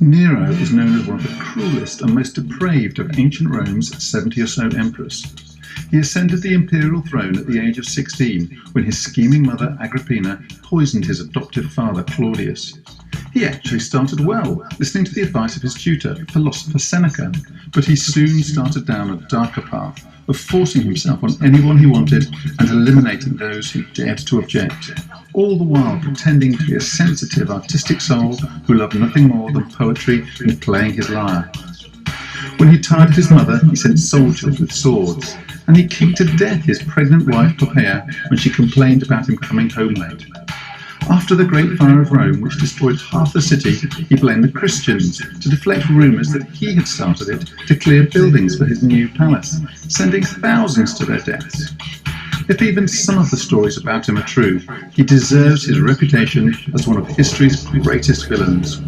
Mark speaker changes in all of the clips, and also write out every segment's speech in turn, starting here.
Speaker 1: Nero is known as one of the cruelest and most depraved of ancient Rome's 70 or so emperors. He ascended the imperial throne at the age of 16 when his scheming mother Agrippina poisoned his adoptive father Claudius. He actually started well, listening to the advice of his tutor, philosopher Seneca, but he soon started down a darker path of forcing himself on anyone he wanted and eliminating those who dared to object, all the while pretending to be a sensitive, artistic soul who loved nothing more than poetry and playing his lyre. When he tired of his mother, he sent soldiers with swords, and he kicked to death his pregnant wife Poppaea when she complained about him coming home late. After the Great Fire of Rome, which destroyed half the city, he blamed the Christians to deflect rumours that he had started it to clear buildings for his new palace, sending thousands to their deaths. If even some of the stories about him are true, he deserves his reputation as one of history's greatest villains.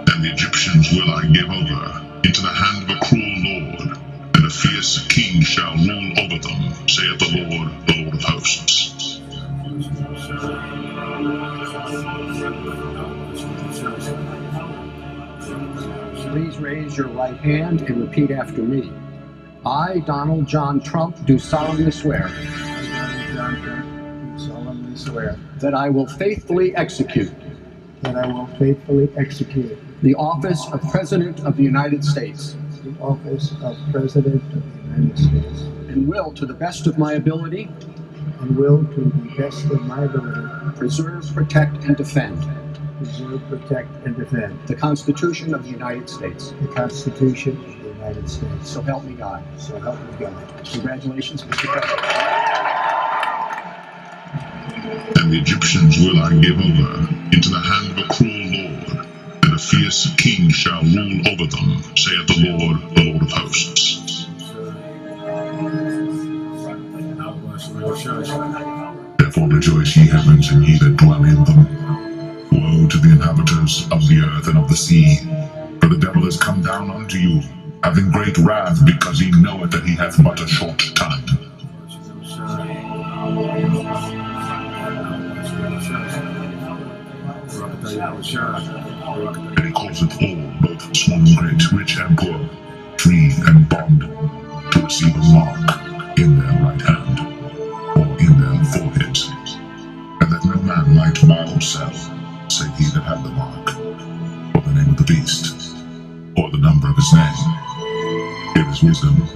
Speaker 2: And the Egyptians will I give over into the hand of a cruel lord, and a fierce king shall rule over them, saith the Lord of hosts.
Speaker 3: Please raise your right hand and repeat after me. I, Donald John Trump, do solemnly swear that I will faithfully execute the office of President of the United States and will, to the best of my ability, preserve, protect, and defend the Constitution of the United States. So help me God. Congratulations, Mr. President.
Speaker 2: And the Egyptians will I give over into the hand of a cruel lord, and a fierce king shall rule over them, saith the Lord of hosts. Therefore rejoice, ye heavens, and ye that dwell in them. Woe to the inhabitants of the earth and of the sea, for the devil is come down unto you, having great wrath, because he knoweth that he hath but a short time. And he causeth all, both small and great, rich and poor, free and bond, to receive a mark in their right hand, or in their foreheads, and that no man might buy or sell, save he that had the mark, or the name of the beast, or the number of his name. Here is wisdom.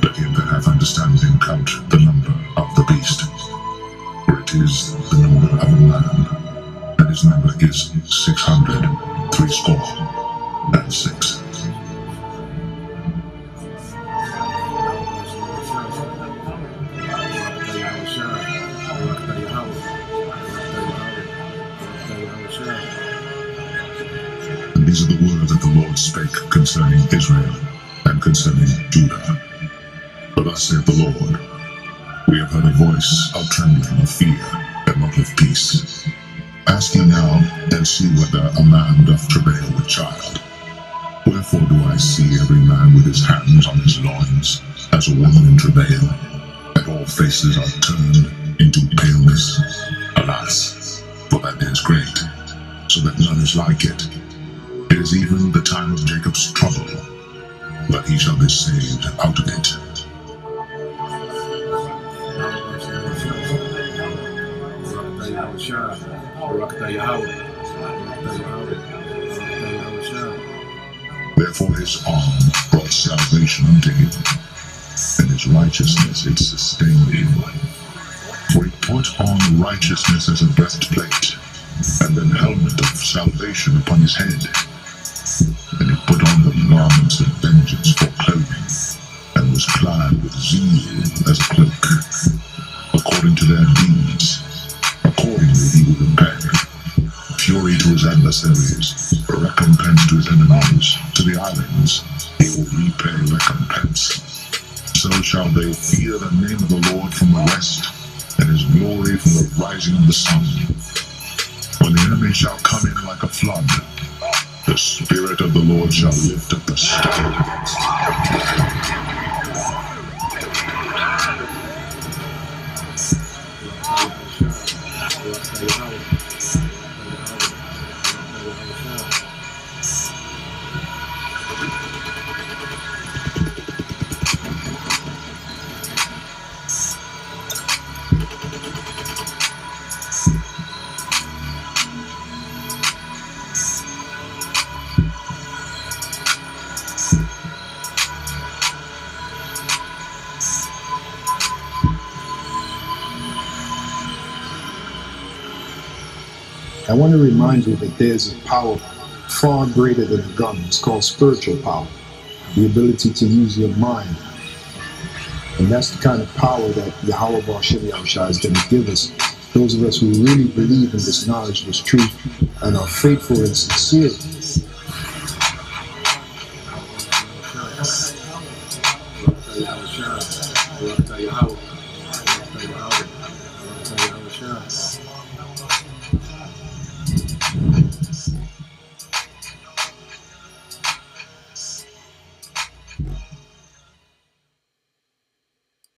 Speaker 2: Let him that hath understanding count the number of the beast, for it is the number of a man, and his number is 666. And these are the words that the Lord spake concerning Israel and concerning Judah. For thus saith the Lord, we have heard a voice of trembling, of fear, and not of peace. Ask ye now, and see whether a man doth travail with child. Wherefore do I see every man with his hands on his loins, as a woman in travail, and all faces are turned into paleness? Alas, for that day is great, so that none is like it. It is even the time of Jacob's trouble, but he shall be saved out of it. Therefore his arm brought salvation unto him, and his righteousness it sustained him. For he put on righteousness as a breastplate, and an helmet of salvation upon his head. And he put on the garments of vengeance for clothing, and was clad with zeal as a cloak, according to their deeds. Accordingly he will repay fury to his adversaries, recompense to his enemies. To the islands he will repay recompense. So shall they fear the name of the Lord from the west, and his glory from the rising of the sun. When the enemy shall come in like a flood, the Spirit of the Lord shall lift up the standard against him.
Speaker 4: I want to remind you that there's a power far greater than a gun. It's called spiritual power, the ability to use your mind. And that's the kind of power that Yahweh Ba'ashem Yahushua is going to give us. Those of us who really believe in this knowledge, this truth, and are faithful and sincere.